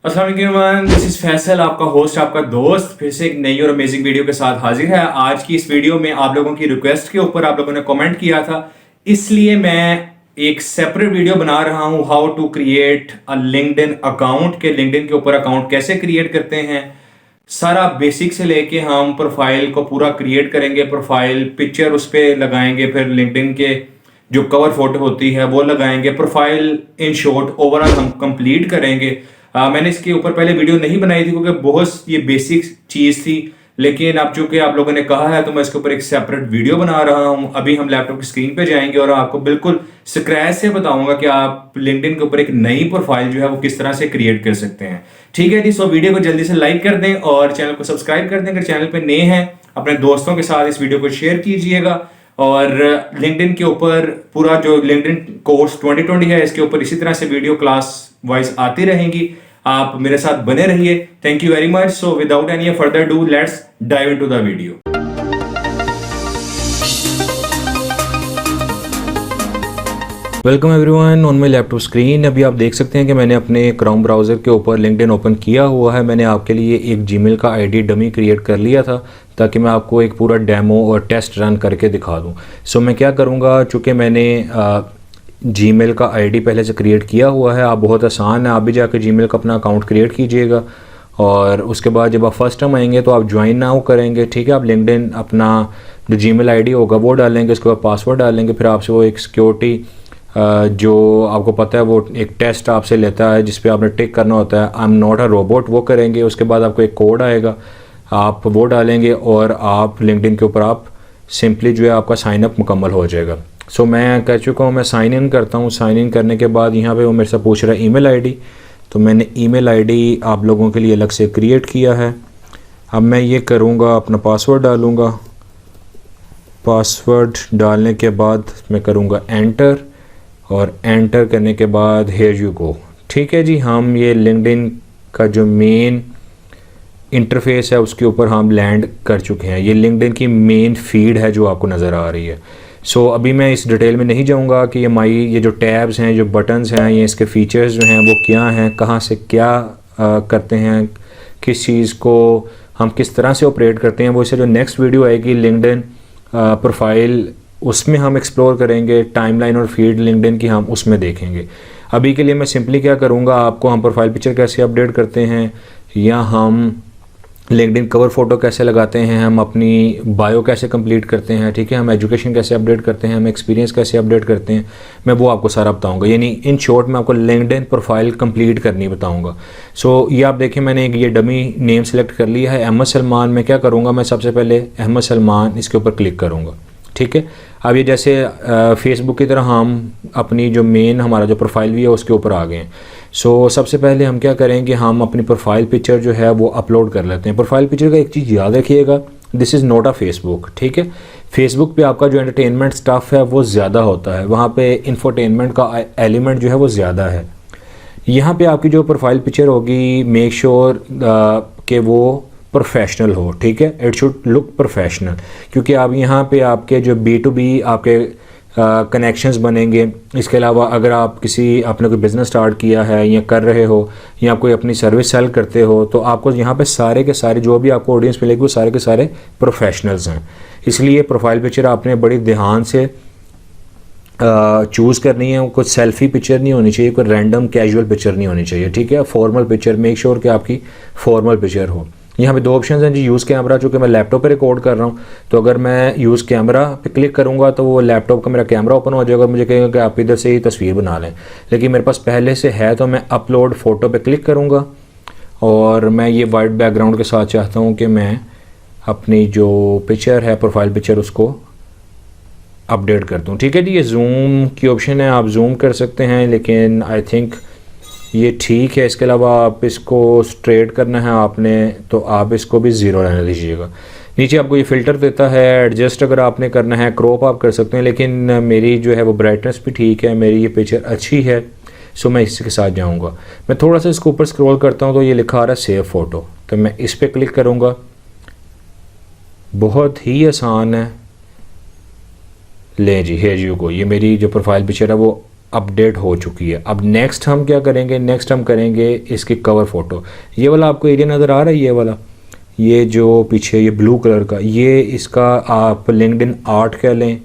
अस्सलाम वालेकुम, this is Faisal, आपका होस्ट, आपका दोस्त, फिर से एक नई और अमेजिंग वीडियो के साथ हाजिर है। आज की इस वीडियो में आप लोगों की रिक्वेस्ट के ऊपर आप लोगों ने कमेंट किया था, इसलिए मैं एक सेपरेट वीडियो बना रहा हूं, how to create a LinkedIn account के लिंक्डइन के ऊपर अकाउंट कैसे क्रिएट करते हैं। सारा बेसिक से लेके हम प्रोफाइल को पूरा क्रिएट करेंगे, प्रोफाइल पिक्चर उस पर लगाएंगे, फिर लिंक्डइन के जो कवर फोटो होती है वो लगाएंगे, प्रोफाइल इन शॉर्ट ओवरऑल हम कंप्लीट करेंगे। मैंने इसके ऊपर पहले वीडियो नहीं बनाई थी क्योंकि बहुत ये बेसिक चीज़ थी, लेकिन अब चूंकि आप लोगों ने कहा है तो मैं इसके ऊपर एक सेपरेट वीडियो बना रहा हूं। अभी हम लैपटॉप की स्क्रीन पे जाएंगे और आपको बिल्कुल स्क्रैच से बताऊंगा कि आप लिंक्डइन के ऊपर एक नई प्रोफाइल जो है वो किस तरह से क्रिएट कर सकते हैं। ठीक है जी, सो वीडियो को जल्दी से लाइक कर दें और चैनल को सब्सक्राइब कर दें। अगर चैनल पर नए हैं अपने दोस्तों के साथ इस वीडियो को शेयर कीजिएगा। और लिंक्डइन के ऊपर पूरा जो लिंक्डइन कोर्स 2020 है, इसके ऊपर इसी तरह से वीडियो क्लास वाइज आती रहेंगी। आप मेरे साथ बने रहिए। Thank you very much. So without any further do, let's dive into the video. Welcome everyone on my laptop screen. अभी आप देख सकते हैं कि मैंने अपने क्रोम ब्राउज़र के ऊपर लिंक्डइन ओपन किया हुआ है। मैंने आपके लिए एक जीमेल का आईडी डमी क्रिएट कर लिया था ताकि मैं आपको एक पूरा डेमो और टेस्ट रन करके दिखा दूं। सो मैं क्या करूंगा, चूँकि मैंने जीमेल का आईडी पहले से क्रिएट किया हुआ है, आप बहुत आसान है, आप भी जाकर जीमेल का अपना अकाउंट क्रिएट कीजिएगा और उसके बाद जब आप फर्स्ट टाइम आएंगे तो आप ज्वाइन नाउ करेंगे। ठीक है, आप लिंक्डइन अपना जो जीमेल आईडी होगा वो डालेंगे, उसके बाद पासवर्ड डालेंगे, फिर आपसे वो एक सिक्योरिटी जो आपको पता है वो एक टेस्ट आपसे लेता है जिस पे आपने टिक करना होता है, I am not a robot, वो करेंगे। उसके बाद आपको एक कोड आएगा, आप वो डालेंगे और आप लिंक्डइन के ऊपर आप सिंपली जो है आपका साइन अप मुकम्मल हो जाएगा। सो मैं कह चुका हूँ, मैं साइन इन करता हूँ। साइन इन करने के बाद यहाँ पे वो मेरे से पूछ रहा है ईमेल आईडी, तो मैंने ईमेल आईडी आप लोगों के लिए अलग से क्रिएट किया है। अब मैं ये करूँगा, अपना पासवर्ड डालूँगा। पासवर्ड डालने के बाद मैं करूँगा एंटर और एंटर करने के बाद हियर यू गो। ठीक है जी, हम ये लिंक्डइन का जो मेन इंटरफेस है उसके ऊपर हम लैंड कर चुके हैं। ये लिंक्डइन की मेन फीड है जो आपको नज़र आ रही है। सो अभी मैं इस डिटेल में नहीं जाऊंगा कि ये जो टैब्स हैं, जो बटन्स हैं, ये इसके फीचर्स जो हैं वो क्या हैं, कहाँ से क्या करते हैं, किस चीज़ को हम किस तरह से ऑपरेट करते हैं, वो इससे जो नेक्स्ट वीडियो आएगी लिंक्डइन प्रोफाइल उसमें हम एक्सप्लोर करेंगे। टाइमलाइन और फीड लिंक्डइन की हम उसमें देखेंगे। अभी के लिए मैं सिंपली क्या करूँगा, आपको हम प्रोफाइल पिक्चर कैसे अपडेट करते हैं या हम लिंक्डइन कवर फोटो कैसे लगाते हैं, हम अपनी बायो कैसे कंप्लीट करते हैं, ठीक है, हम एजुकेशन कैसे अपडेट करते हैं, हम एक्सपीरियंस कैसे अपडेट करते हैं, मैं वो आपको सारा बताऊंगा। यानी इन शॉर्ट मैं आपको लिंक्डइन प्रोफाइल कंप्लीट करनी बताऊंगा। सो ये आप देखें, मैंने ये डमी नेम सेलेक्ट कर लिया है, अहमद सलमान। मैं क्या करूँगा, मैं सबसे पहले अहमद सलमान इसके ऊपर क्लिक करूँगा। ठीक है, अब ये जैसे फेसबुक की तरह हम अपनी जो मेन हमारा जो प्रोफाइल भी है उसके ऊपर आ गए हैं। सो सबसे पहले हम क्या करेंगे, हम अपनी प्रोफाइल पिक्चर जो है वो अपलोड कर लेते हैं। प्रोफाइल पिक्चर का एक चीज़ याद रखिएगा, this is not a Facebook. ठीक है, फेसबुक पे आपका जो एंटरटेनमेंट स्टफ़ है वो ज़्यादा होता है, वहाँ पे इंफोटेनमेंट का एलिमेंट जो है वो ज़्यादा है। यहाँ पे आपकी जो प्रोफाइल पिक्चर होगी, मेक श्योर कि वो प्रोफेशनल हो। ठीक है, इट शुड लुक प्रोफेशनल, क्योंकि आप यहाँ पे आपके जो B2B आपके कनेक्शंस बनेंगे। इसके अलावा अगर आप आपने कोई बिज़नेस स्टार्ट किया है या कर रहे हो या कोई अपनी सर्विस सेल करते हो, तो आपको यहाँ पे सारे के सारे जो भी आपको ऑडियंस मिलेगी वो सारे के सारे प्रोफेशनल्स हैं। इसलिए प्रोफाइल पिक्चर आपने बड़ी ध्यान से चूज़ करनी है। कुछ सेल्फी पिक्चर नहीं होनी चाहिए, कोई रैंडम कैजुअल पिक्चर नहीं होनी चाहिए। ठीक है, फॉर्मल पिक्चर, मेक श्योर कि आपकी फॉर्मल पिक्चर हो। यहाँ पे दो ऑप्शन हैं जी, यूज़ कैमरा, चूँकि मैं लैपटॉप पे रिकॉर्ड कर रहा हूँ, तो अगर मैं यूज़ कैमरा पे क्लिक करूँगा तो वो लैपटॉप का मेरा कैमरा ओपन हो जाएगा, मुझे कहेगा कि आप इधर से ही तस्वीर बना लें। लेकिन मेरे पास पहले से है तो मैं अपलोड फ़ोटो पे क्लिक करूँगा और मैं ये वाइट बैकग्राउंड के साथ चाहता हूँ कि मैं अपनी जो पिक्चर है, प्रोफाइल पिक्चर, उसको अपडेट कर दूँ। ठीक है जी, ये जूम की ऑप्शन है, आप जूम कर सकते हैं, लेकिन आई थिंक ये ठीक है। इसके अलावा आप इसको स्ट्रेट करना है आपने, तो आप इसको भी 0 रहने दीजिएगा। नीचे आपको ये फ़िल्टर देता है, एडजस्ट अगर आपने करना है, क्रॉप आप कर सकते हैं, लेकिन मेरी जो है वो ब्राइटनेस भी ठीक है, मेरी ये पिक्चर अच्छी है। सो मैं इसके साथ जाऊंगा। मैं थोड़ा सा इसके ऊपर स्क्रॉल करता हूँ तो ये लिखा आ रहा है सेव फ़ोटो, तो मैं इस पर क्लिक करूँगा। बहुत ही आसान है। ले जी, हियर यू गो, ये मेरी जो प्रोफाइल पिक्चर है वो अपडेट हो चुकी है। अब नेक्स्ट हम क्या करेंगे, नेक्स्ट हम करेंगे इसकी कवर फ़ोटो। ये वाला आपको एरिया नज़र आ रहा है, ये वाला, ये जो पीछे ये ब्लू कलर का, ये इसका आप लिंक्डइन आर्ट कह लें,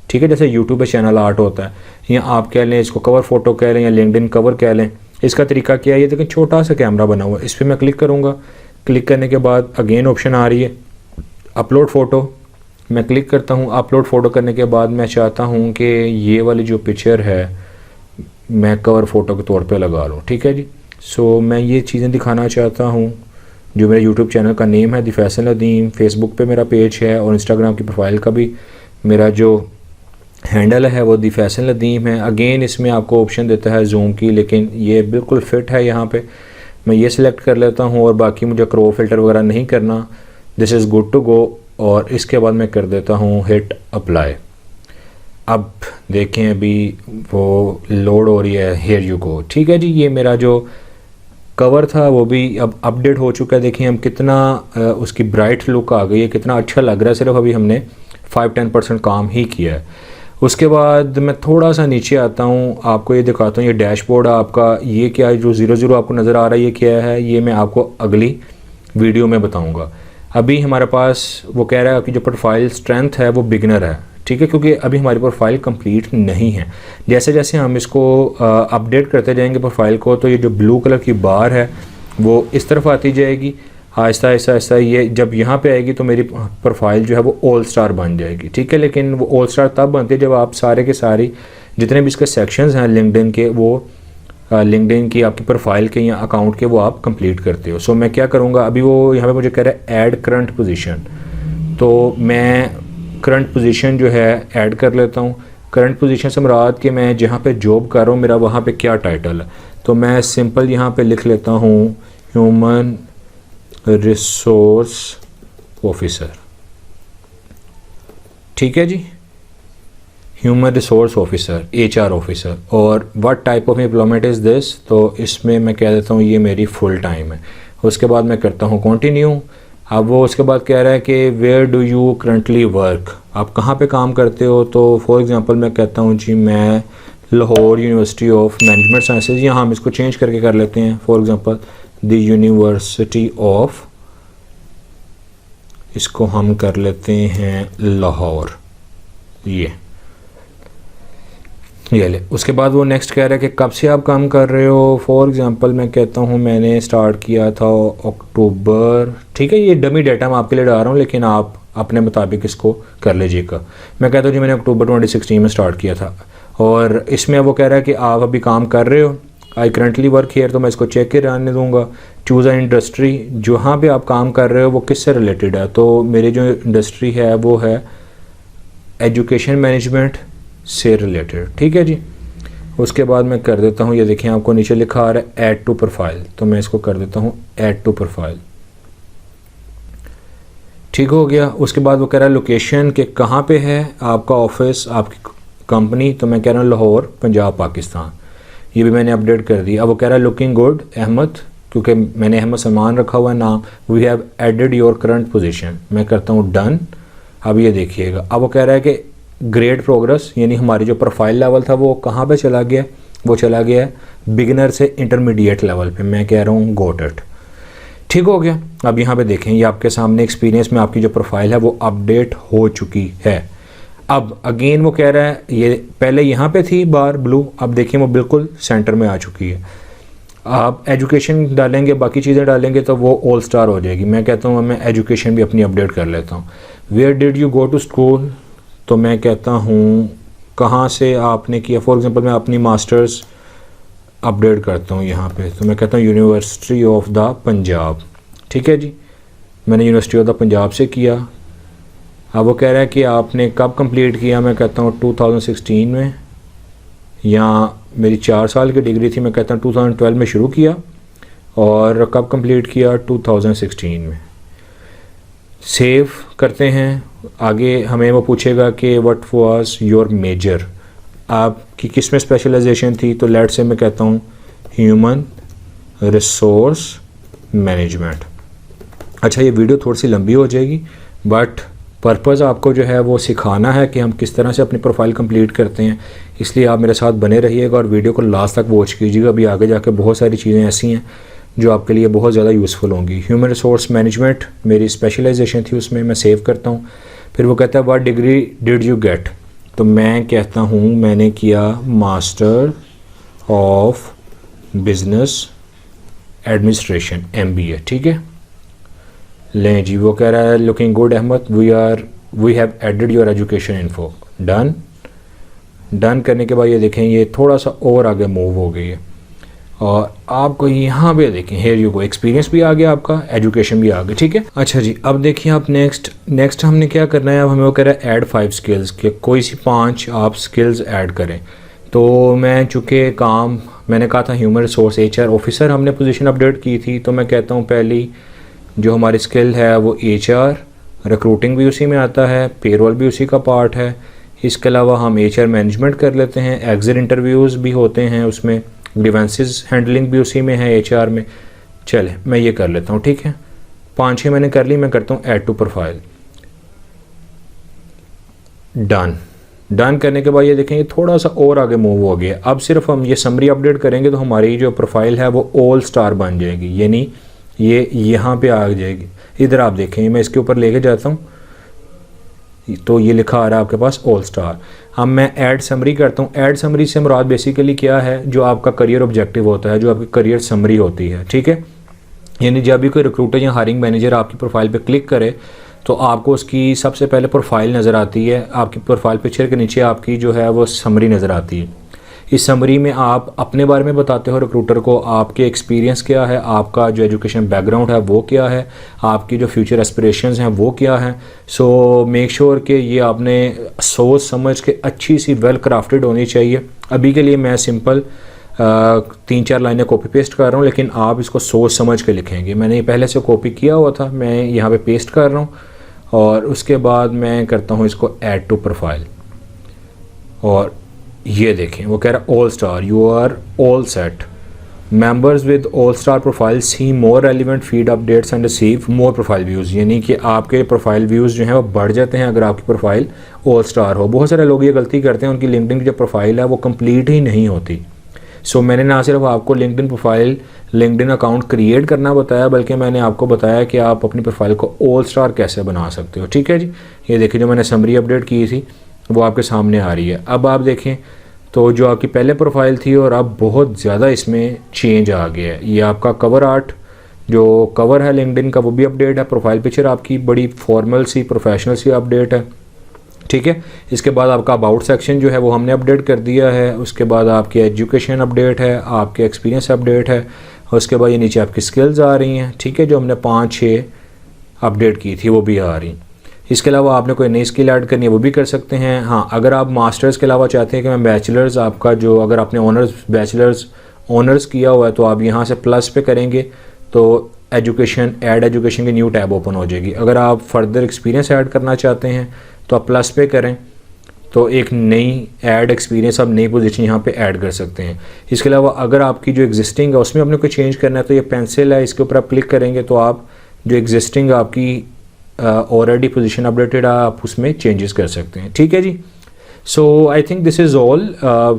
ठीक है, जैसे यूट्यूब पे चैनल आर्ट होता है, या आप कह लें इसको कवर फ़ोटो कह लें, या लिंक्डइन कवर कह लें। इसका तरीका क्या है, ये देखें छोटा सा कैमरा बना हुआ है, इस पर मैं क्लिक करूँगा। क्लिक करने के बाद अगेन ऑप्शन आ रही है अपलोड फ़ोटो। मैं क्लिक करता हूँ। अपलोड फ़ोटो करने के बाद मैं चाहता हूँ कि ये वाली जो पिक्चर है मैं कवर फ़ोटो के तौर पे लगा लूँ, ठीक है जी। सो मैं ये चीज़ें दिखाना चाहता हूँ। जो मेरे यूट्यूब चैनल का नेम है द फैसल नदीम, फेसबुक पे मेरा पेज है, और इंस्टाग्राम की प्रोफाइल का भी मेरा जो हैंडल है वो द फैसल नदीम है। अगेन इसमें आपको ऑप्शन देता है जूम की, लेकिन ये बिल्कुल फिट है यहाँ पे। मैं ये सिलेक्ट कर लेता हूँ, और बाकी मुझे क्रॉ फिल्टर वगैरह नहीं करना। This is good to go. और इसके बाद मैं कर देता हूँ हिट अप्लाई। अब देखें अभी वो लोड हो रही है, हियर यू गो, ठीक है जी। ये मेरा जो कवर था वो भी अब अपडेट हो चुका है। देखिए हम कितना उसकी ब्राइट लुक आ गई है, कितना अच्छा लग रहा है। सिर्फ अभी हमने 5-10% काम ही किया है। उसके बाद मैं थोड़ा सा नीचे आता हूँ, आपको ये दिखाता हूँ। ये डैशबोर्ड आपका, ये क्या है जो 00 आपको नज़र आ रहा है, ये क्या है, ये मैं आपको अगली वीडियो में बताऊँगा। अभी हमारे पास वो कह रहा है कि जो प्रोफाइल स्ट्रेंथ है वो बिगनर है, ठीक है, क्योंकि अभी हमारी प्रोफाइल कंप्लीट नहीं है। जैसे जैसे हम इसको अपडेट करते जाएंगे प्रोफाइल को, तो ये जो ब्लू कलर की बार है वो इस तरफ आती जाएगी आहिस्ता आहिस्ता आहिस्ता। ये जब यहाँ पे आएगी तो मेरी प्रोफाइल जो है वो ऑल स्टार बन जाएगी, ठीक है। लेकिन वो ऑल स्टार तब बनती है जब आप सारे के सारी जितने भी इसके सेक्शंस हैं लिंक्डइन के, वो लिंक्डइन की आपकी प्रोफाइल के या अकाउंट के, वो आप कंप्लीट करते हो। सो मैं क्या करूँगा, अभी वो यहाँ पे मुझे कह रहा है ऐड करंट पोजीशन, तो मैं करंट पोजीशन जो है ऐड कर लेता हूँ। करंट पोजीशन से मुराद कि मैं जहाँ पे जॉब कर रहा हूँ मेरा वहाँ पे क्या टाइटल है, तो मैं सिंपल यहाँ पे लिख लेता हूँ ह्यूमन रिसोर्स ऑफिसर, ठीक है जी, human resource officer, HR officer. और what type of employment is this, तो इसमें मैं कह देता हूँ ये मेरी फुल टाइम है। उसके बाद मैं करता हूँ कंटिन्यू। अब वो उसके बाद कह रहा है कि where do you currently work, आप कहाँ पे काम करते हो। तो फॉर एग्जांपल मैं कहता हूँ जी मैं Lahore university of management sciences, यहाँ हम इसको चेंज करके कर लेते हैं। For example the university of, इसको हम कर लेते हैं लाहौर, ये ले। उसके बाद वो नेक्स्ट कह रहा है कि कब से आप काम कर रहे हो। फॉर एग्जांपल मैं कहता हूँ मैंने स्टार्ट किया था अक्टूबर, ठीक है, ये डमी डाटा मैं आपके लिए डाल रहा हूँ, लेकिन आप अपने मुताबिक इसको कर लीजिएगा। मैं कहता हूँ जी मैंने अक्टूबर 2016 में स्टार्ट किया था। और इसमें वो कह रहा है कि आप अभी काम कर रहे हो, आई करंटली वर्क हियर, तो मैं इसको चेक कर आने दूँगा। चूज़ अ इंडस्ट्री, जहाँ पे आप काम कर रहे हो वो किससे रिलेटेड है, तो मेरी जो इंडस्ट्री है वो है एजुकेशन मैनेजमेंट से रिलेटेड, ठीक है जी। उसके बाद मैं कर देता हूँ, ये देखिए आपको नीचे लिखा आ रहा है ऐड टू प्रोफाइल, तो मैं इसको कर देता हूँ ऐड टू प्रोफाइल, ठीक हो गया। उसके बाद वो कह रहा है लोकेशन के कहाँ पे है आपका ऑफिस, आपकी कंपनी, तो मैं कह रहा हूँ लाहौर पंजाब पाकिस्तान, ये भी मैंने अपडेट कर दिया। अब वो कह रहा है लुकिंग गुड अहमद, क्योंकि मैंने अहमद सलमान रखा हुआ है नाम। We have added your current position, मैं करता हूँ डन। अब ये देखिएगा, अब वो कह रहा है कि ग्रेट प्रोग्रेस, यानी हमारी जो प्रोफाइल लेवल था वो कहाँ पे चला गया, वो चला गया बिगिनर से इंटरमीडिएट लेवल पे। मैं कह रहा हूँ गोट इट, ठीक हो गया। अब यहाँ पे देखें, ये आपके सामने एक्सपीरियंस में आपकी जो प्रोफाइल है वो अपडेट हो चुकी है। अब अगेन वो कह रहा है, ये पहले यहाँ पे थी बार ब्लू, अब देखिए वो बिल्कुल सेंटर में आ चुकी है। आप एजुकेशन डालेंगे, बाकी चीज़ें डालेंगे तो वो ऑल स्टार हो जाएगी। मैं कहता हूँ मैं एजुकेशन भी अपनी अपडेट कर लेता हूँ। Where did you go to school, तो मैं कहता हूँ कहाँ से आपने किया। फॉर एग्जांपल मैं अपनी मास्टर्स अपडेट करता हूँ यहाँ पे, तो मैं कहता हूँ यूनिवर्सिटी ऑफ द पंजाब, ठीक है जी, मैंने यूनिवर्सिटी ऑफ द पंजाब से किया। अब वो कह रहा है कि आपने कब कंप्लीट किया, मैं कहता हूँ 2016 में, या मेरी 4 साल की डिग्री थी, मैं कहता हूँ 2012 में शुरू किया और कब कंप्लीट किया 2016 में। सेव करते हैं। आगे हमें वो पूछेगा कि व्हाट वाज योर मेजर, आपकी किस में स्पेशलाइजेशन थी, तो लेट से मैं कहता हूँ ह्यूमन रिसोर्स मैनेजमेंट। अच्छा ये वीडियो थोड़ी सी लंबी हो जाएगी, बट पर्पज़ आपको जो है वो सिखाना है कि हम किस तरह से अपनी प्रोफाइल कंप्लीट करते हैं, इसलिए आप मेरे साथ बने रहिएगा और वीडियो को लास्ट तक वॉच कीजिएगा। अभी आगे जाके बहुत सारी चीज़ें ऐसी हैं जो आपके लिए बहुत ज़्यादा यूज़फुल होंगी। ह्यूमन रिसोर्स मैनेजमेंट मेरी स्पेशलाइजेशन थी, उसमें मैं सेव करता हूँ। फिर वो कहता है what degree did you get, तो मैं कहता हूँ मैंने किया master of business administration MBA, ठीक है। लें जी, वो कह रहा है looking good Ahmed, we have added your education info. Done करने के बाद ये देखें ये थोड़ा सा और आगे मूव हो गई है और आपको यहाँ पे देखें हेयर यू को एक्सपीरियंस भी आ गया, आपका एजुकेशन भी आ गई, ठीक है। अच्छा जी, अब देखिए आप नेक्स्ट हमने क्या करना है। अब हमें वो कह रहा है ऐड 5 स्किल्स के कोई सी 5 आप स्किल्स ऐड करें। तो मैं चूँकि काम मैंने कहा था ह्यूमन रिसोर्स HR ऑफिसर हमने पोजीशन अपडेट की थी, तो मैं कहता हूँ पहली जो हमारी स्किल है वो HR, रिक्रूटिंग भी उसी में आता है, पेरोल भी उसी का पार्ट है। इसके अलावा हम HR मैनेजमेंट कर लेते हैं, एग्जिट इंटरव्यूज़ भी होते हैं उसमें, ग्रीवेंसेस हैंडलिंग भी उसी में है HR में। चले मैं ये कर लेता हूँ, ठीक है। 5-6 मैंने कर ली, मैं करता हूँ ऐड टू प्रोफाइल। डन करने के बाद ये देखें ये थोड़ा सा और आगे मूव हो गया। अब सिर्फ हम ये समरी अपडेट करेंगे तो हमारी जो प्रोफाइल है वो ऑल स्टार बन जाएगी, यानी ये यहाँ पे आ जाएगी। इधर आप देखें मैं इसके ऊपर लेके जाता हूँ तो ये लिखा आ रहा है आपके पास ऑल स्टार। अब मैं ऐड समरी करता हूँ। ऐड समरी से मुराद बेसिकली क्या है, जो आपका करियर ऑब्जेक्टिव होता है, जो आपकी करियर समरी होती है, ठीक है। यानी जब भी कोई रिक्रूटर या हायरिंग मैनेजर आपकी प्रोफाइल पे क्लिक करे तो आपको उसकी सबसे पहले प्रोफाइल नज़र आती है, आपकी प्रोफाइल पिक्चर के नीचे आपकी जो है वो समरी नज़र आती है। इस समरी में आप अपने बारे में बताते हो रिक्रूटर को, आपके एक्सपीरियंस क्या है, आपका जो एजुकेशन बैकग्राउंड है वो क्या है, आपकी जो फ्यूचर एस्पिरेशंस हैं वो क्या है। सो मेक श्योर कि ये आपने सोच समझ के अच्छी सी वेल क्राफ्टेड होनी चाहिए। अभी के लिए मैं सिंपल 3-4 लाइनें कॉपी पेस्ट कर रहा हूँ, लेकिन आप इसको सोच समझ के लिखेंगे। मैंने ये पहले से कॉपी किया हुआ था, मैं यहाँ पे पेस्ट कर रहा हूँ और उसके बाद मैं करता हूँ इसको ऐड टू प्रोफाइल। और ये देखें वो कह रहा है all star, you are all set. Members with all star profile see more relevant feed updates and receive more profile views, यानी कि आपके प्रोफाइल व्यूज़ जो हैं वो बढ़ जाते हैं अगर आपकी प्रोफाइल ऑल स्टार हो। बहुत सारे लोग ये गलती करते हैं, उनकी लिंक्डइन की जो प्रोफाइल है वो कंप्लीट ही नहीं होती। सो मैंने ना सिर्फ आपको LinkedIn profile LinkedIn account create करना बताया, बल्कि मैंने आपको बताया कि आप अपनी प्रोफाइल को ऑल स्टार कैसे बना सकते हो, ठीक है जी। ये देखिए जो मैंने समरी अपडेट की थी वो आपके सामने आ रही है। अब आप देखें तो जो आपकी पहले प्रोफाइल थी और अब बहुत ज़्यादा इसमें चेंज आ गया है। ये आपका कवर आर्ट जो कवर है लिंक्डइन का वो भी अपडेट है, प्रोफाइल पिक्चर आपकी बड़ी फॉर्मल सी प्रोफेशनल सी अपडेट है, ठीक है। इसके बाद आपका अबाउट सेक्शन जो है वो हमने अपडेट कर दिया है। उसके बाद आपकी एजुकेशन अपडेट है, आपके एक्सपीरियंस अपडेट है, और उसके बाद ये नीचे आपकी स्किल्स आ रही हैं, ठीक है, जो हमने 5-6 अपडेट की थी वो भी आ रही। इसके अलावा आपने कोई नई स्किल ऐड करनी है वो भी कर सकते हैं। हाँ, अगर आप मास्टर्स के अलावा चाहते हैं कि मैं बैचलर्स आपका जो अगर आपने बैचलर्स ऑनर्स किया हुआ है तो आप यहाँ से प्लस पे करेंगे तो एजुकेशन ऐड एजुकेशन की न्यू टैब ओपन हो जाएगी। अगर आप फर्दर एक्सपीरियंस ऐड करना चाहते हैं तो आप प्लस पे करें तो एक नई ऐड एक्सपीरियंस आप नई पोजीशन यहाँ पे ऐड कर सकते हैं। इसके अलावा अगर आपकी जो एग्जिस्टिंग है उसमें आपने कोई चेंज करना है तो ये पेंसिल है, इसके ऊपर आप क्लिक करेंगे तो आप जो एग्जिस्टिंग आपकी ऑलरेडी पोजीशन अपडेटेड है आप उसमें चेंजेस कर सकते हैं, ठीक है जी। So I think this is all.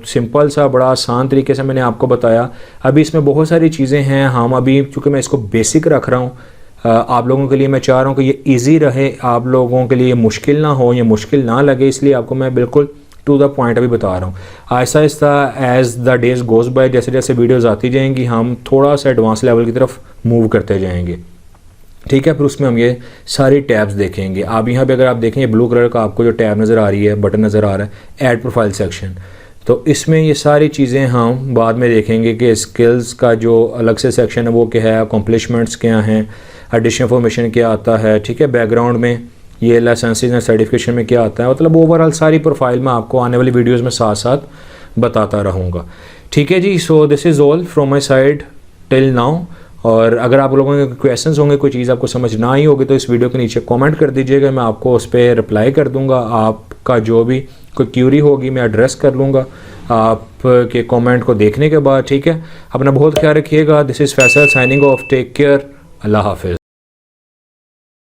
Simple सा बड़ा आसान तरीके से मैंने आपको बताया। अभी इसमें बहुत सारी चीज़ें हैं, हम अभी चूँकि मैं इसको बेसिक रख रहा हूँ आप लोगों के लिए, मैं चाह रहा हूँ कि ये इजी रहे, आप लोगों के लिए मुश्किल ना हो या मुश्किल ना लगे, इसलिए आपको मैं बिल्कुल टू द पॉइंट अभी बता रहा हूँ। आहिस्ता आहिस्ता as the days goes by, जैसे जैसे वीडियोस आती जाएंगी हम थोड़ा सा एडवांस लेवल की तरफ मूव करते जाएंगे, ठीक है। फिर उसमें हम ये सारी टैब्स देखेंगे। आप यहाँ पे अगर आप देखें ये ब्लू कलर का आपको जो टैब नज़र आ रही है, बटन नज़र आ रहा है ऐड प्रोफाइल सेक्शन, तो इसमें ये सारी चीज़ें हम बाद में देखेंगे कि स्किल्स का जो अलग से सेक्शन है वो क्या है, अकॉम्प्लिशमेंट्स क्या हैं, एडिशनल इन्फॉर्मेशन क्या आता है, ठीक है, बैकग्राउंड में ये लाइसेंसेस एंड सर्टिफिकेशन में क्या आता है, मतलब ओवरऑल सारी प्रोफाइल में आपको आने वाली वीडियोज़ में साथ साथ बताता रहूँगा, ठीक है जी। So this is all from my side till now. और अगर आप लोगों के क्वेश्चंस होंगे, कोई चीज़ आपको समझ ना आई होगी तो इस वीडियो के नीचे कमेंट कर दीजिएगा, मैं आपको उस पर रिप्लाई कर दूंगा। आपका जो भी कोई क्यूरी होगी मैं एड्रेस कर लूँगा आपके कमेंट को देखने के बाद, ठीक है। अपना बहुत ख्याल रखिएगा। This is Faisal signing off, take care, अल्लाह हाफिज़।